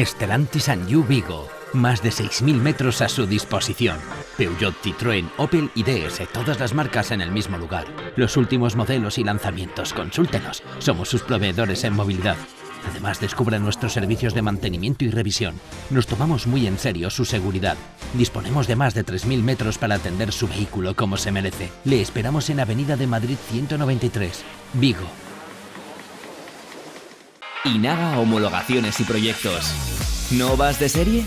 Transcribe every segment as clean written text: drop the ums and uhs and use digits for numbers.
Stellantis and You Vigo. Más de 6.000 metros a su disposición. Peugeot, Citroën, Opel y DS, todas las marcas en el mismo lugar. Los últimos modelos y lanzamientos, consúltenos. Somos sus proveedores en movilidad. Además, descubra nuestros servicios de mantenimiento y revisión. Nos tomamos muy en serio su seguridad. Disponemos de más de 3.000 metros para atender su vehículo como se merece. Le esperamos en Avenida de Madrid 193, Vigo. Inaga Homologaciones y Proyectos. ¿No vas de serie?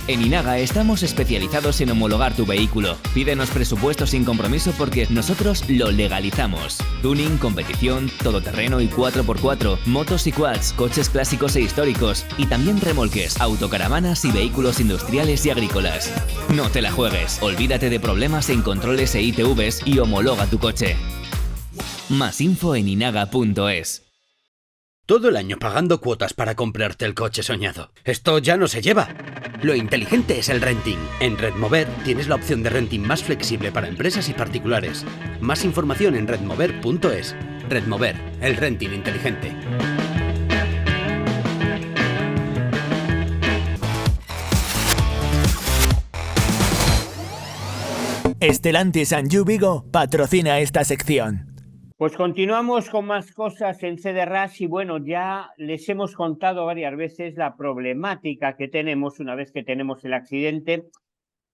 En Inaga estamos especializados en homologar tu vehículo. Pídenos presupuesto sin compromiso porque nosotros lo legalizamos. Tuning, competición, todoterreno y 4x4, motos y quads, coches clásicos e históricos y también remolques, autocaravanas y vehículos industriales y agrícolas. No te la juegues, olvídate de problemas en controles e ITVs y homologa tu coche. Más info en inaga.es. Todo el año pagando cuotas para comprarte el coche soñado. Esto ya no se lleva. Lo inteligente es el renting. En Redmover tienes la opción de renting más flexible para empresas y particulares. Más información en redmover.es. Redmover, el renting inteligente. Stellantis and You Vigo patrocina esta sección. Pues continuamos con más cosas en CDRAS y bueno, ya les hemos contado varias veces la problemática que tenemos una vez que tenemos el accidente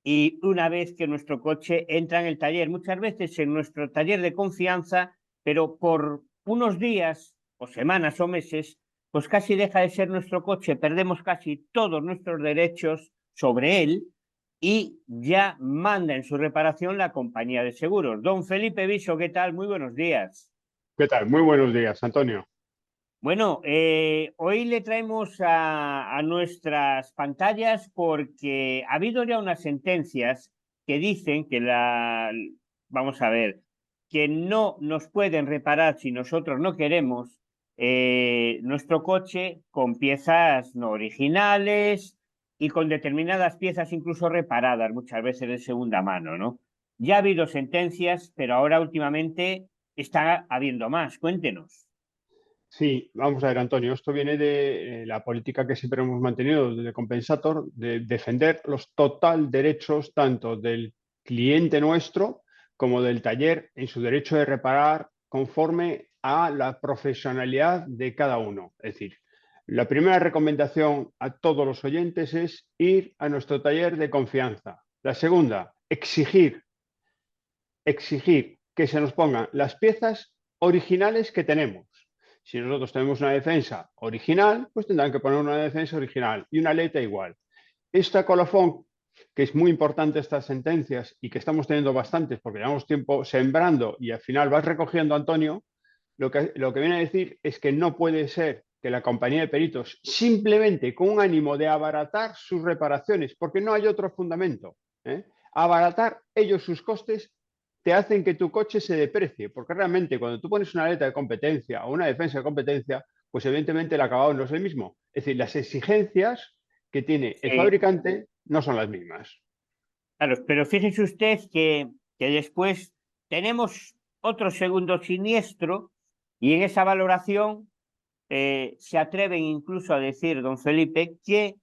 y una vez que nuestro coche entra en el taller. Muchas veces en nuestro taller de confianza, pero por unos días o semanas o meses, pues casi deja de ser nuestro coche, perdemos casi todos nuestros derechos sobre él y ya manda en su reparación la compañía de seguros. Don Felipe Viso, ¿qué tal? Muy buenos días. ¿Qué tal? Muy buenos días, Antonio. Bueno, hoy le traemos a nuestras pantallas porque ha habido ya unas sentencias que dicen que vamos a ver, que no nos pueden reparar si nosotros no queremos nuestro coche con piezas no originales y con determinadas piezas incluso reparadas, muchas veces de segunda mano, ¿no? Ya ha habido sentencias, pero ahora últimamente está habiendo más. Cuéntenos. Sí, vamos a ver, Antonio, esto viene de la política que siempre hemos mantenido de Compensator, de defender los total derechos tanto del cliente nuestro como del taller en su derecho de reparar conforme a la profesionalidad de cada uno. Es decir, la primera recomendación a todos los oyentes es ir a nuestro taller de confianza. La segunda, exigir que se nos pongan las piezas originales que tenemos. Si nosotros tenemos una defensa original, pues tendrán que poner una defensa original y una aleta igual. Esta colofón, que es muy importante estas sentencias y que estamos teniendo bastantes porque llevamos tiempo sembrando y al final vas recogiendo, Antonio, lo que viene a decir es que no puede ser que la compañía de peritos simplemente con un ánimo de abaratar sus reparaciones, porque no hay otro fundamento, abaratar ellos sus costes, te hacen que tu coche se deprecie, porque realmente cuando tú pones una aleta de competencia o una defensa de competencia, pues evidentemente el acabado no es el mismo. Es decir, las exigencias que tiene el fabricante no son las mismas. Claro, pero fíjese usted que después tenemos otro segundo siniestro y en esa valoración se atreven incluso a decir, don Felipe, que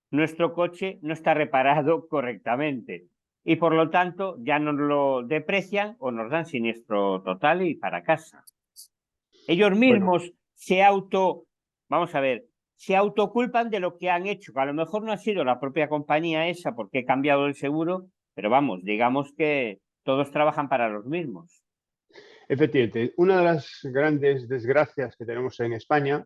nuestro coche no está reparado correctamente y por lo tanto ya nos lo deprecian o nos dan siniestro total y para casa. Ellos mismos vamos a ver, se autoculpan de lo que han hecho, que a lo mejor no ha sido la propia compañía esa porque he cambiado el seguro, pero vamos, digamos que todos trabajan para los mismos. Efectivamente, una de las grandes desgracias que tenemos en España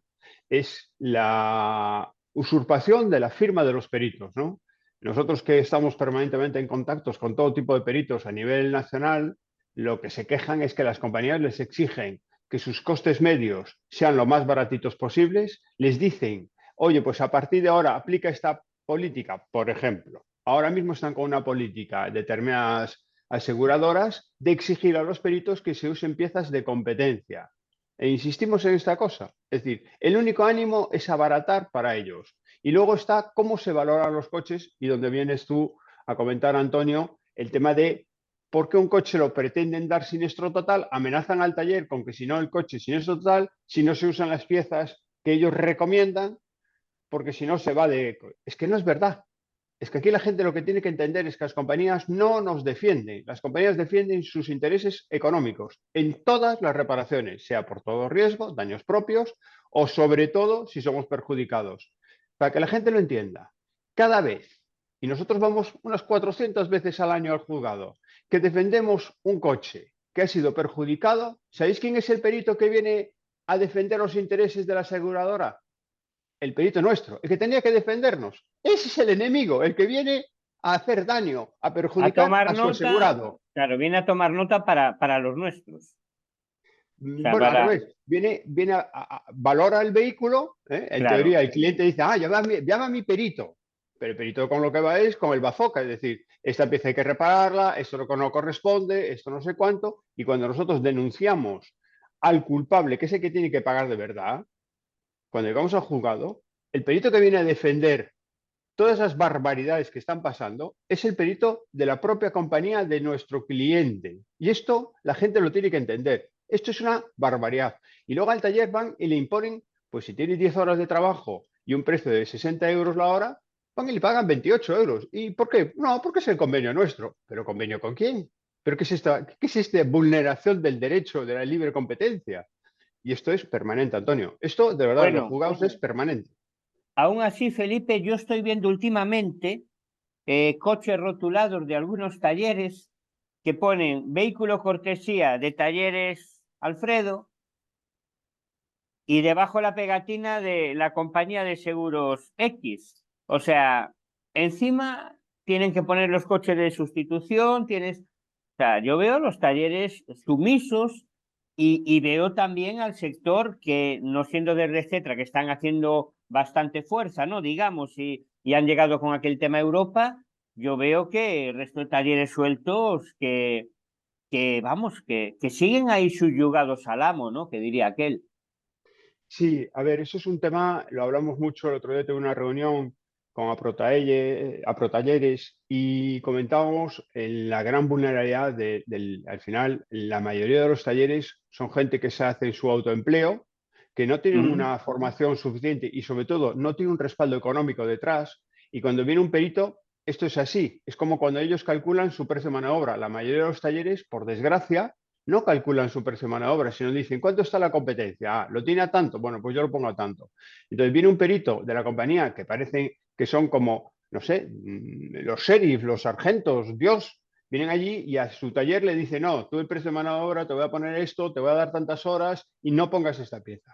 es la usurpación de la firma de los peritos, ¿no? Nosotros que estamos permanentemente en contactos con todo tipo de peritos a nivel nacional, lo que se quejan es que las compañías les exigen que sus costes medios sean lo más baratitos posibles, les dicen, oye, pues a partir de ahora aplica esta política, por ejemplo. Ahora mismo están con una política determinadas aseguradoras de exigir a los peritos que se usen piezas de competencia. E insistimos en esta cosa. Es decir, el único ánimo es abaratar para ellos. Y luego está cómo se valoran los coches y donde vienes tú a comentar, Antonio, el tema de por qué un coche lo pretenden dar siniestro total, amenazan al taller con que si no el coche es siniestro total, si no se usan las piezas que ellos recomiendan, porque si no se va de... Es que no es verdad. Es que aquí la gente lo que tiene que entender es que las compañías no nos defienden. Las compañías defienden sus intereses económicos en todas las reparaciones, sea por todo riesgo, daños propios o sobre todo si somos perjudicados. Para que la gente lo entienda, cada vez, y nosotros vamos unas 400 veces al año al juzgado, que defendemos un coche que ha sido perjudicado, ¿sabéis quién es el perito que viene a defender los intereses de la aseguradora? El perito nuestro, el que tenía que defendernos. Ese es el enemigo, el que viene a hacer daño, a A perjudicar tomar a su nota, asegurado. claro, viene a tomar nota para los nuestros. O sea, Bueno, al para, revés, viene valora el vehículo, ¿eh? En claro. teoría el cliente dice, llama a mi perito, pero el perito con lo que va es con el bazooka, es decir, esta pieza hay que repararla, esto no corresponde, esto no sé cuánto, y cuando nosotros denunciamos al culpable, que es el que tiene que pagar de verdad, cuando llegamos al juzgado, el perito que viene a defender todas esas barbaridades que están pasando es el perito de la propia compañía de nuestro cliente. Y esto la gente lo tiene que entender. Esto es una barbaridad. Y luego al taller van y le imponen, pues si tiene 10 horas de trabajo y un precio de 60 euros la hora, van y le pagan 28 euros. ¿Y por qué? No, porque es el convenio nuestro. ¿Pero convenio con quién? ¿Pero qué es esta vulneración del derecho de la libre competencia? Y esto es permanente, Antonio. Esto, de verdad, en los Bueno, juzgados es permanente. aún así, Felipe, yo estoy viendo últimamente coches rotulados de algunos talleres que ponen vehículo cortesía de talleres Alfredo y debajo la pegatina de la compañía de seguros X. O sea, encima tienen que poner los coches de sustitución, tienes... O sea, yo veo los talleres sumisos y veo también al sector que, no siendo de etcétera, que están haciendo bastante fuerza, ¿no? Digamos, y han llegado con aquel tema Europa, yo veo que el resto de talleres sueltos vamos, que siguen ahí subyugados al amo, ¿no? Que diría aquel. Sí, a ver, eso es un tema, lo hablamos mucho, el otro día tuve una reunión con Aprotalleres y comentábamos la gran vulnerabilidad al final, la mayoría de los talleres son gente que se hace su autoempleo, que no tienen una formación suficiente y sobre todo no tienen un respaldo económico detrás y cuando viene un perito, esto es así, es como cuando ellos calculan su precio de mano de obra. La mayoría de los talleres, por desgracia, no calculan su precio de mano de obra, sino dicen, ¿cuánto está la competencia? Ah, ¿lo tiene a tanto? Bueno, pues yo lo pongo a tanto. Entonces viene un perito de la compañía que parecen que son como, no sé, los sheriff, los sargentos, Dios, vienen allí y a su taller le dicen, no, tú el precio de mano de obra, te voy a poner esto, te voy a dar tantas horas y no pongas esta pieza.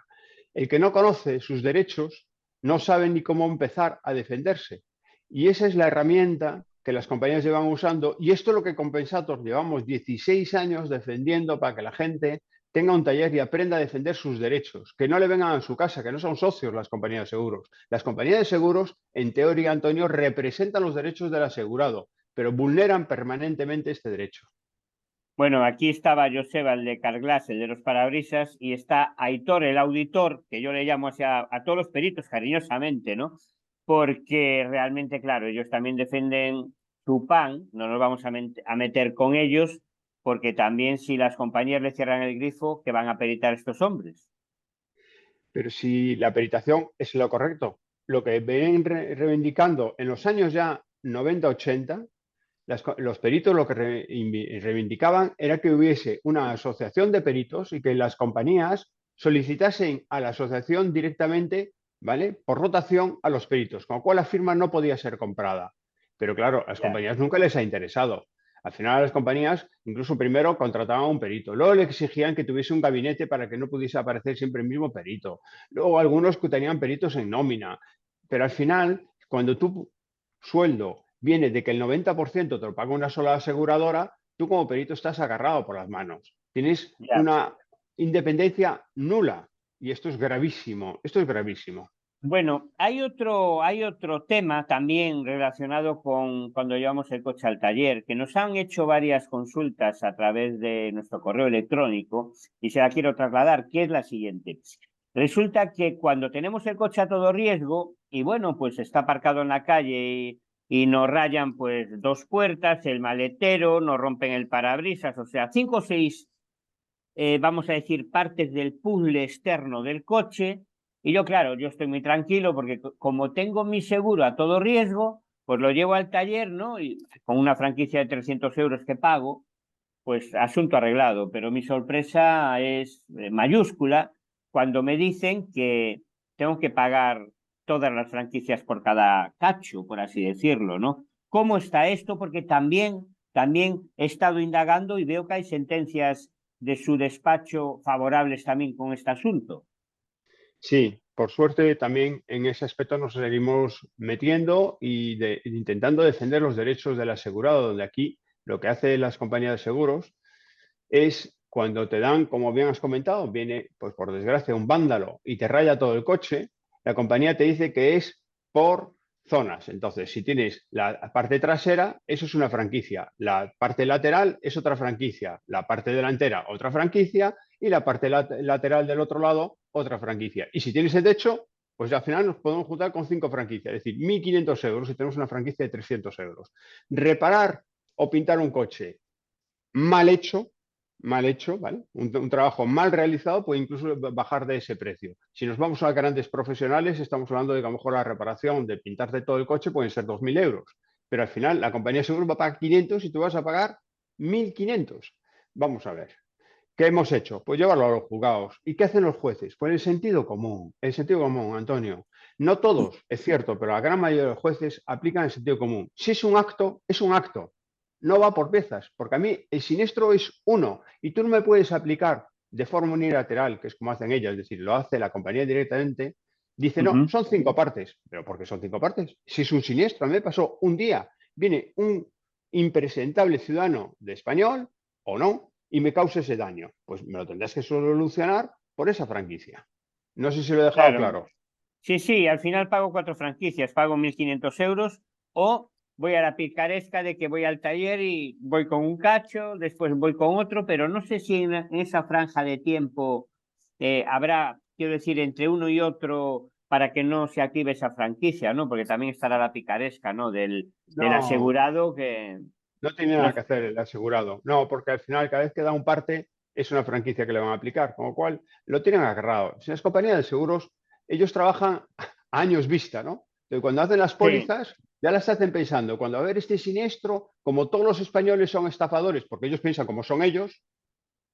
El que no conoce sus derechos no sabe ni cómo empezar a defenderse. Y esa es la herramienta que las compañías llevan usando y esto es lo que Compensator llevamos 16 años defendiendo para que la gente tenga un taller y aprenda a defender sus derechos, que no le vengan a su casa, que no son socios las compañías de seguros. Las compañías de seguros, en teoría, Antonio, representan los derechos del asegurado, pero vulneran permanentemente este derecho. Bueno, aquí estaba Joseba, el de Carglass, el de los parabrisas, y está Aitor, el auditor, que yo le llamo así a todos los peritos cariñosamente, ¿no? Porque realmente, claro, ellos también defienden su pan, no nos vamos a meter con ellos, porque también si las compañías le cierran el grifo, ¿qué van a peritar estos hombres? Pero si la peritación es lo correcto, lo que ven reivindicando en los años ya 90-80, los peritos lo que reivindicaban era que hubiese una asociación de peritos y que las compañías solicitasen a la asociación directamente, ¿vale? Por rotación a los peritos, con lo cual la firma no podía ser comprada. Pero claro, a las Ya. compañías nunca les ha interesado. Al final a las compañías incluso primero contrataban a un perito, luego le exigían que tuviese un gabinete para que no pudiese aparecer siempre el mismo perito, luego algunos que tenían peritos en nómina, pero al final cuando tu sueldo viene de que el 90% te lo paga una sola aseguradora, tú como perito estás agarrado por las manos, tienes Ya. una independencia nula y esto es gravísimo, esto es gravísimo. Bueno, hay otro tema también relacionado con cuando llevamos el coche al taller, que nos han hecho varias consultas a través de nuestro correo electrónico y se la quiero trasladar, que es la siguiente. Resulta que cuando tenemos el coche a todo riesgo y bueno, pues está aparcado en la calle y nos rayan pues 2 puertas, el maletero, nos rompen el parabrisas, o sea, 5 o 6, vamos a decir, partes del puzzle externo del coche. Y yo, claro, yo estoy muy tranquilo porque como tengo mi seguro a todo riesgo, pues lo llevo al taller, ¿no? Y con una franquicia de 300 euros que pago, pues asunto arreglado. Pero mi sorpresa es mayúscula cuando me dicen que tengo que pagar todas las franquicias por cada cacho, por así decirlo, ¿no? ¿Cómo está esto? Porque también he estado indagando y veo que hay sentencias de su despacho favorables también con este asunto. Sí, por suerte también en ese aspecto nos seguimos metiendo y intentando defender los derechos del asegurado, donde aquí lo que hace las compañías de seguros es cuando te dan, como bien has comentado, viene, pues por desgracia, un vándalo y te raya todo el coche, la compañía te dice que es por zonas. Entonces, si tienes la parte trasera, eso es una franquicia, la parte lateral es otra franquicia, la parte delantera otra franquicia y la parte lateral del otro lado otra franquicia. Y si tienes el techo, pues al final nos podemos juntar con 5 franquicias, es decir, 1.500 euros si tenemos una franquicia de 300 euros. Reparar o pintar un coche mal hecho, ¿vale? Un trabajo mal realizado puede incluso bajar de ese precio. Si nos vamos a grandes profesionales, estamos hablando de que a lo mejor la reparación de pintarte todo el coche pueden ser 2.000 euros, pero al final la compañía de seguros va a pagar 500 y tú vas a pagar 1.500. Vamos a ver. ¿Qué hemos hecho? Pues llevarlo a los juzgados. ¿Y qué hacen los jueces? Pues el sentido común, Antonio. No todos, es cierto, pero la gran mayoría de los jueces aplican el sentido común. Si es un acto, es un acto. No va por piezas, porque a mí el siniestro es uno y tú no me puedes aplicar de forma unilateral, que es como hacen ellas, es decir, lo hace la compañía directamente, dice, no, son 5 partes. ¿Pero por qué son 5 partes? Si es un siniestro, a mí me pasó un día, viene un impresentable ciudadano de español, o no, y me causa ese daño. Pues me lo tendrás que solucionar por esa franquicia. No sé si lo he dejado Claro. claro. Sí, sí, al final pago 4 franquicias, pago 1.500 euros o voy a la picaresca de que voy al taller y voy con un cacho, después voy con otro, pero no sé si en esa franja de tiempo habrá, quiero decir, entre uno y otro para que no se active esa franquicia, ¿no? Porque también estará la picaresca, ¿no? Del No, asegurado que... no tiene No, nada que hacer el asegurado. No, porque al final cada vez que da un parte es una franquicia que le van a aplicar, con lo cual lo tienen agarrado. Si las compañías de seguros, ellos trabajan a años vista, ¿no? Entonces, cuando hacen las sí, pólizas, ya las hacen pensando, cuando a ver este siniestro, como todos los españoles son estafadores, porque ellos piensan como son ellos,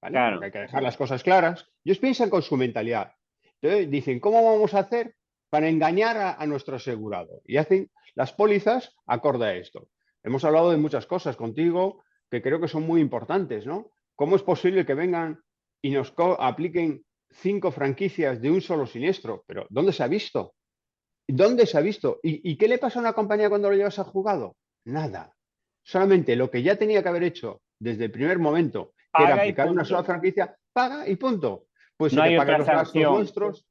¿vale? Porque claro. hay que dejar las cosas claras. Ellos piensan con su mentalidad. Entonces dicen, ¿cómo vamos a hacer para engañar a nuestro asegurado? Y hacen las pólizas acorde a esto. Hemos hablado de muchas cosas contigo que creo que son muy importantes, ¿no? ¿Cómo es posible que vengan y nos apliquen 5 franquicias de un solo siniestro? Pero ¿dónde se ha visto? ¿Dónde se ha visto? ¿Y qué le pasa a una compañía cuando lo llevas a juzgado? Nada. Solamente lo que ya tenía que haber hecho desde el primer momento, que era Paga y aplicar una sola punto. franquicia, paga y punto. Pues No se te hay pagan otra los gastos sanción. nuestros.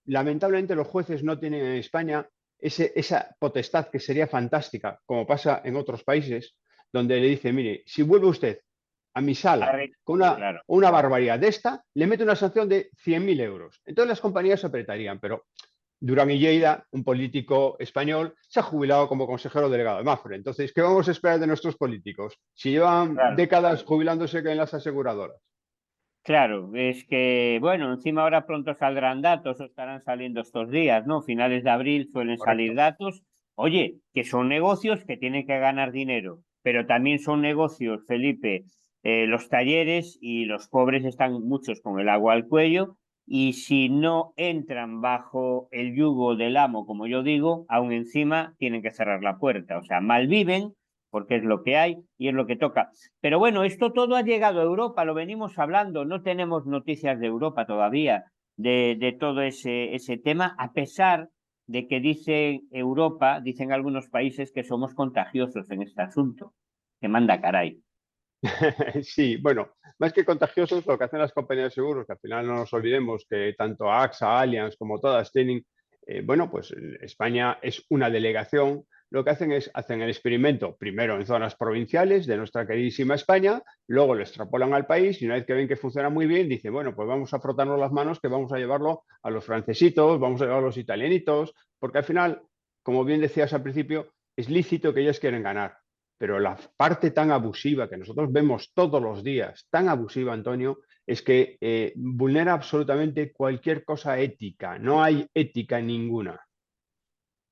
Lamentablemente los jueces no tienen en España esa potestad que sería fantástica, como pasa en otros países, donde le dice, mire, si vuelve usted a mi sala con Claro. una barbaridad de esta, le mete una sanción de 100.000 euros. Entonces las compañías se apretarían, pero Durán y Lleida, un político español, se ha jubilado como consejero delegado de Mafre. Entonces, ¿qué vamos a esperar de nuestros políticos si llevan Claro. décadas jubilándose en las aseguradoras? Claro, es que, bueno, encima ahora pronto saldrán datos o estarán saliendo estos días, ¿no? Finales de abril suelen salir Correcto. datos. Oye, que son negocios que tienen que ganar dinero, pero también son negocios, Felipe, los talleres y los pobres están muchos con el agua al cuello y si no entran bajo el yugo del amo, como yo digo, aún encima tienen que cerrar la puerta. O sea, malviven porque es lo que hay y es lo que toca. Pero bueno, esto todo ha llegado a Europa, lo venimos hablando, no tenemos noticias de Europa todavía, de todo ese tema, a pesar de que dice Europa, dicen algunos países que somos contagiosos en este asunto, que manda caray. Sí, bueno, más que contagiosos, lo que hacen las compañías de seguros, que al final no nos olvidemos que tanto AXA, Allianz, como todas tienen, bueno, pues España es una delegación, lo que hacen es, hacen el experimento primero en zonas provinciales de nuestra queridísima España, luego lo extrapolan al país y una vez que ven que funciona muy bien, dicen, bueno, pues vamos a frotarnos las manos que vamos a llevarlo a los francesitos, vamos a llevarlo a los italianitos, porque al final, como bien decías al principio, es lícito que ellos quieren ganar. Pero la parte tan abusiva que nosotros vemos todos los días, tan abusiva, Antonio, es que vulnera absolutamente cualquier cosa ética. No hay ética ninguna.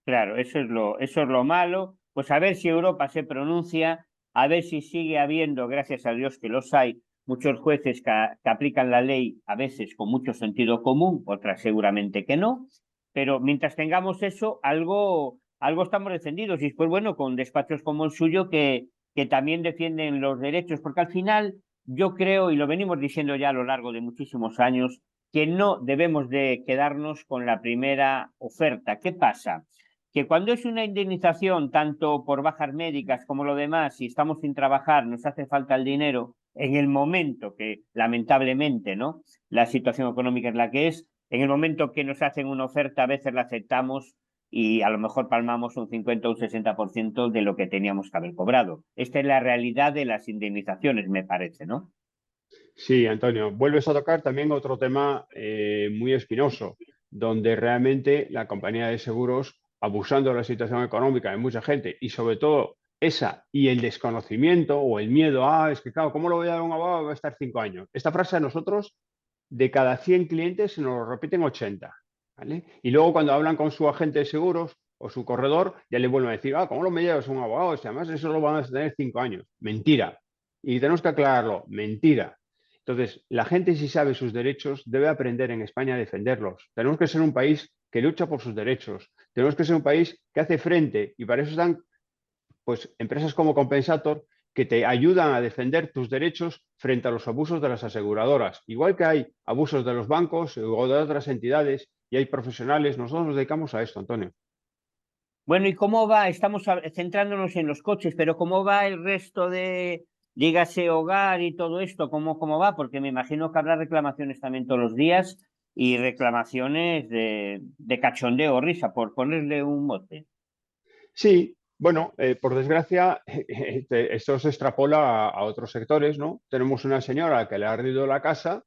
Claro, eso es lo malo. Pues a ver si Europa se pronuncia, a ver si sigue habiendo, gracias a Dios que los hay, muchos jueces que aplican la ley a veces con mucho sentido común, otras seguramente que no, pero mientras tengamos eso, algo estamos defendidos. Y después, bueno, con despachos como el suyo que también defienden los derechos, porque al final yo creo, y lo venimos diciendo ya a lo largo de muchísimos años, que no debemos de quedarnos con la primera oferta. ¿Qué pasa? Que cuando es una indemnización, tanto por bajas médicas como lo demás, si estamos sin trabajar, nos hace falta el dinero, en el momento que, lamentablemente, ¿no? La situación económica es la que es, en el momento que nos hacen una oferta, a veces la aceptamos y a lo mejor palmamos un 50 o un 60% de lo que teníamos que haber cobrado. Esta es la realidad de las indemnizaciones, me parece, ¿no? Sí, Antonio, vuelves a tocar también otro tema muy espinoso, donde realmente la compañía de seguros, abusando de la situación económica de mucha gente y sobre todo esa y el desconocimiento o el miedo, es que claro, ¿cómo lo voy a dar a un abogado? Va a estar 5 años. Esta frase a nosotros, de cada 100 clientes, se nos lo repiten 80, ¿vale? Y luego cuando hablan con su agente de seguros o su corredor, ya le vuelven a decir, ¿cómo lo me llevas a un abogado? Si además eso lo van a tener 5 años. Mentira. Y tenemos que aclararlo, mentira. Entonces, la gente, si sabe sus derechos, debe aprender en España a defenderlos. Tenemos que ser un país que lucha por sus derechos. Tenemos que ser un país que hace frente, y para eso están pues, empresas como Compensator, que te ayudan a defender tus derechos frente a los abusos de las aseguradoras. Igual que hay abusos de los bancos o de otras entidades y hay profesionales, nosotros nos dedicamos a esto, Antonio. Bueno, ¿y cómo va? Estamos centrándonos en los coches, pero ¿cómo va el resto de, dígase, hogar y todo esto? ¿Cómo va? Porque me imagino que habrá reclamaciones también todos los días y reclamaciones de cachondeo o risa, por ponerle un mote. Sí, bueno, por desgracia, esto se extrapola a otros sectores, ¿no? Tenemos una señora que le ha ardido la casa,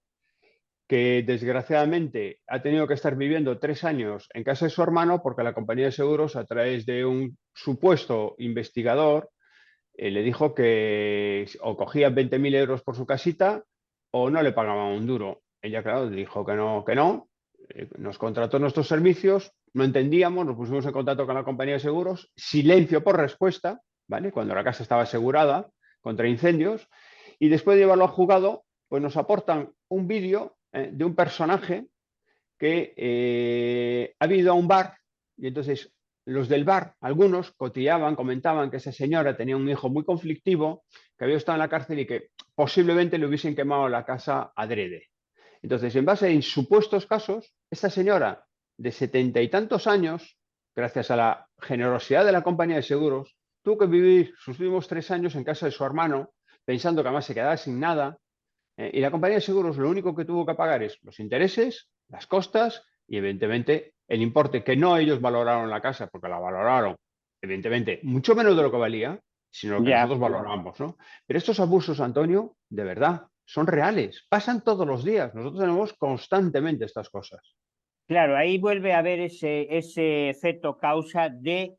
que desgraciadamente ha tenido que estar viviendo 3 años en casa de su hermano porque la compañía de seguros, a través de un supuesto investigador, le dijo que o cogía 20.000 euros por su casita o no le pagaban un duro. Ella, claro, dijo que no, que no. Nos contrató nuestros servicios, no entendíamos, nos pusimos en contacto con la compañía de seguros, silencio por respuesta, ¿vale? Cuando la casa estaba asegurada contra incendios, y después de llevarlo al juzgado, pues nos aportan un vídeo de un personaje que ha ido a un bar y entonces los del bar, algunos cotillaban, comentaban que esa señora tenía un hijo muy conflictivo, que había estado en la cárcel y que posiblemente le hubiesen quemado la casa adrede. Entonces, en base a supuestos casos, esta señora de 70 y tantos años, gracias a la generosidad de la compañía de seguros, tuvo que vivir sus últimos 3 años en casa de su hermano, pensando que además se quedaba sin nada, y la compañía de seguros lo único que tuvo que pagar es los intereses, las costas y evidentemente el importe, que no ellos valoraron la casa, porque la valoraron evidentemente mucho menos de lo que valía, sino lo que Ya, nosotros valoramos, ¿no? Pero estos abusos, Antonio, de verdad, son reales, pasan todos los días, nosotros tenemos constantemente estas cosas. claro, ahí vuelve a haber ese efecto causa de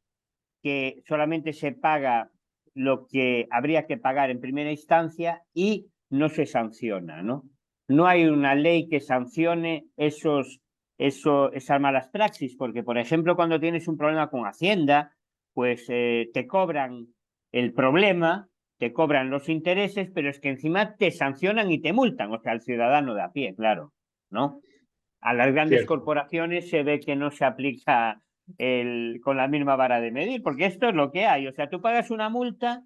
que solamente se paga lo que habría que pagar en primera instancia y no se sanciona, ¿no? No hay una ley que sancione esas malas praxis, porque, por ejemplo, cuando tienes un problema con Hacienda, pues te cobran el problema, te cobran los intereses, pero es que encima te sancionan y te multan, o sea, al ciudadano de a pie, claro, ¿no? A las grandes Cierto. corporaciones se ve que no se aplica con la misma vara de medir, porque esto es lo que hay. O sea, tú pagas una multa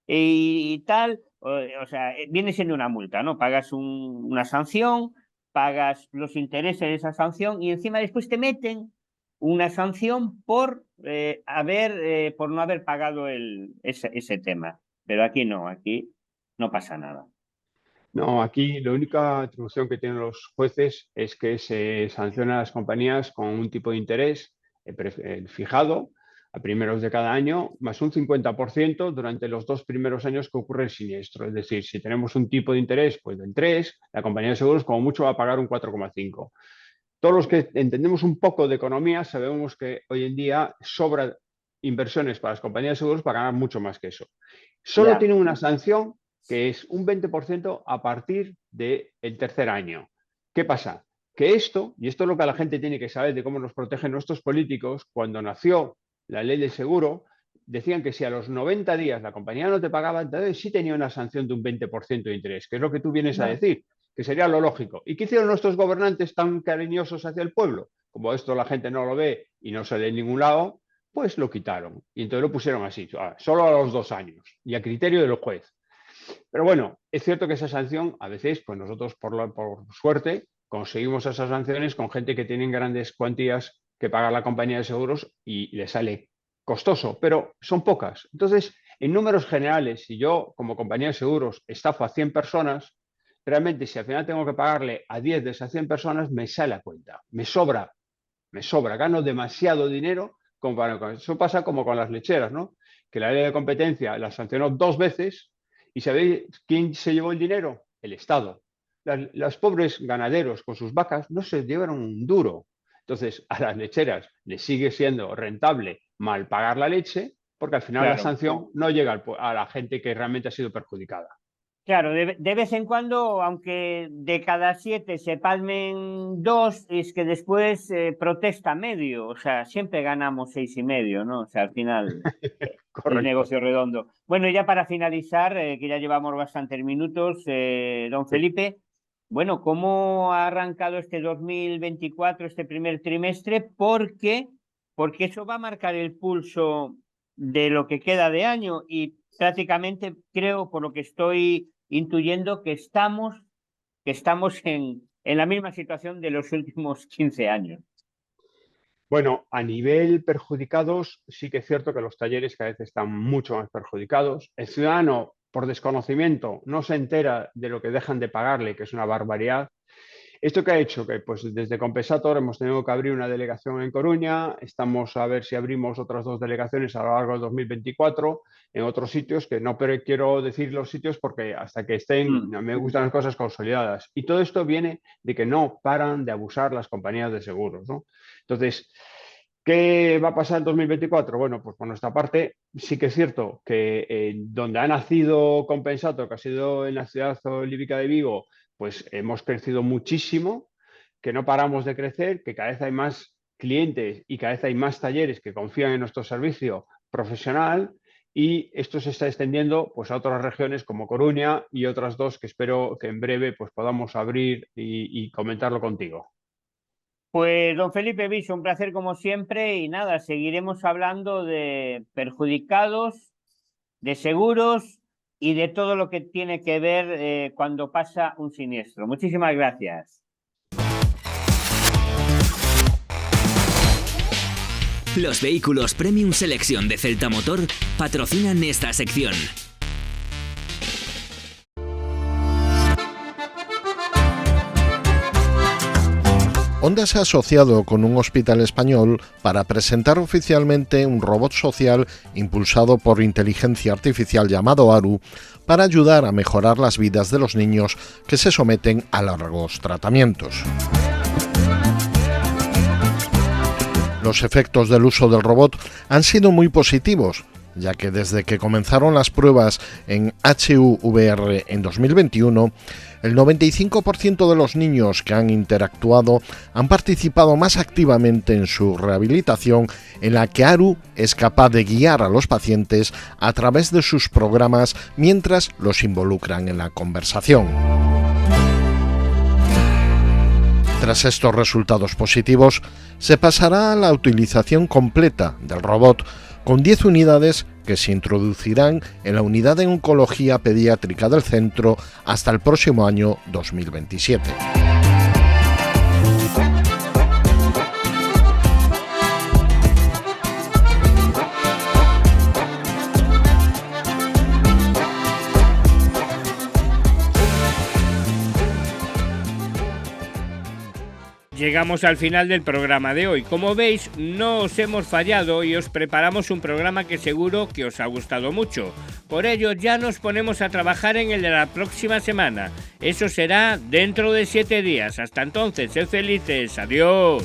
y tal, o sea, viene siendo una multa, ¿no? Pagas una sanción, pagas los intereses de esa sanción y encima después te meten una sanción por por no haber pagado ese tema. Pero aquí no pasa nada. No, aquí la única atribución que tienen los jueces es que se sanciona a las compañías con un tipo de interés fijado a primeros de cada año, más un 50% durante los 2 primeros años que ocurre el siniestro. Es decir, si tenemos un tipo de interés pues del 3, la compañía de seguros como mucho va a pagar un 4,5. Todos los que entendemos un poco de economía sabemos que hoy en día sobra inversiones para las compañías de seguros para ganar mucho más que eso. Solo Ya. tienen una sanción que es un 20% a partir del tercer año. ¿Qué pasa? Que esto, y esto es lo que la gente tiene que saber de cómo nos protegen nuestros políticos, cuando nació la ley del seguro, decían que si a los 90 días la compañía no te pagaba, entonces sí tenía una sanción de un 20% de interés, que es lo que tú vienes a decir, que sería lo lógico. ¿Y qué hicieron nuestros gobernantes tan cariñosos hacia el pueblo? Como esto la gente no lo ve y no se lee en ningún lado, pues lo quitaron. Y entonces lo pusieron así, solo a los 2 años y a criterio del juez. Pero bueno, es cierto que esa sanción, a veces, pues nosotros por suerte conseguimos esas sanciones con gente que tiene grandes cuantías que paga la compañía de seguros y le sale costoso, pero son pocas. Entonces, en números generales, si yo como compañía de seguros estafo a 100 personas, realmente si al final tengo que pagarle a 10 de esas 100 personas, me sale a cuenta, me sobra, gano demasiado dinero. Eso pasa como con las lecheras, ¿no? Que la ley de competencia la sancionó 2 veces y ¿sabéis quién se llevó el dinero? El Estado. Los pobres ganaderos con sus vacas no se llevaron un duro. Entonces, a las lecheras les sigue siendo rentable mal pagar la leche porque al final la sanción no llega a la gente que realmente ha sido perjudicada. Claro, de vez en cuando, aunque de cada 7 se palmen 2, es que después protesta medio, o sea, siempre ganamos 6,5, ¿no? O sea, al final el negocio redondo. Bueno, ya para finalizar, que ya llevamos bastantes minutos, don Felipe, bueno, ¿cómo ha arrancado este 2024, este primer trimestre? Porque eso va a marcar el pulso de lo que queda de año y prácticamente creo, por lo que estoy intuyendo, que estamos en la misma situación de los últimos 15 años. Bueno, a nivel perjudicados, sí que es cierto que los talleres cada vez están mucho más perjudicados. El ciudadano, por desconocimiento, no se entera de lo que dejan de pagarle, que es una barbaridad. ¿Esto qué ha hecho? Que pues desde Compensator hemos tenido que abrir una delegación en Coruña, estamos a ver si abrimos otras 2 delegaciones a lo largo del 2024 en otros sitios, que no quiero decir los sitios porque hasta que estén, me gustan las cosas consolidadas. Y todo esto viene de que no paran de abusar las compañías de seguros, ¿no? Entonces, ¿qué va a pasar en 2024? Bueno, pues por nuestra parte sí que es cierto que donde ha nacido Compensator, que ha sido en la ciudad olímpica de Vigo, pues hemos crecido muchísimo, que no paramos de crecer, que cada vez hay más clientes y cada vez hay más talleres que confían en nuestro servicio profesional y esto se está extendiendo pues a otras regiones como Coruña y otras 2 que espero que en breve pues podamos abrir y comentarlo contigo. Pues don Felipe Viso, un placer como siempre y nada, seguiremos hablando de perjudicados, de seguros y de todo lo que tiene que ver cuando pasa un siniestro. Muchísimas gracias. Los vehículos Premium Selection de Celta Motor patrocinan esta sección. Honda se ha asociado con un hospital español para presentar oficialmente un robot social impulsado por inteligencia artificial llamado Aru para ayudar a mejorar las vidas de los niños que se someten a largos tratamientos. Los efectos del uso del robot han sido muy positivos, ya que desde que comenzaron las pruebas en HUVR en 2021, el 95% de los niños que han interactuado han participado más activamente en su rehabilitación, en la que Aru es capaz de guiar a los pacientes a través de sus programas mientras los involucran en la conversación. Tras estos resultados positivos, se pasará a la utilización completa del robot, con 10 unidades que se introducirán en la unidad de oncología pediátrica del centro hasta el próximo año 2027. Llegamos al final del programa de hoy. Como veis, no os hemos fallado y os preparamos un programa que seguro que os ha gustado mucho. Por ello, ya nos ponemos a trabajar en el de la próxima semana. Eso será dentro de 7 días. Hasta entonces, sed felices. Adiós.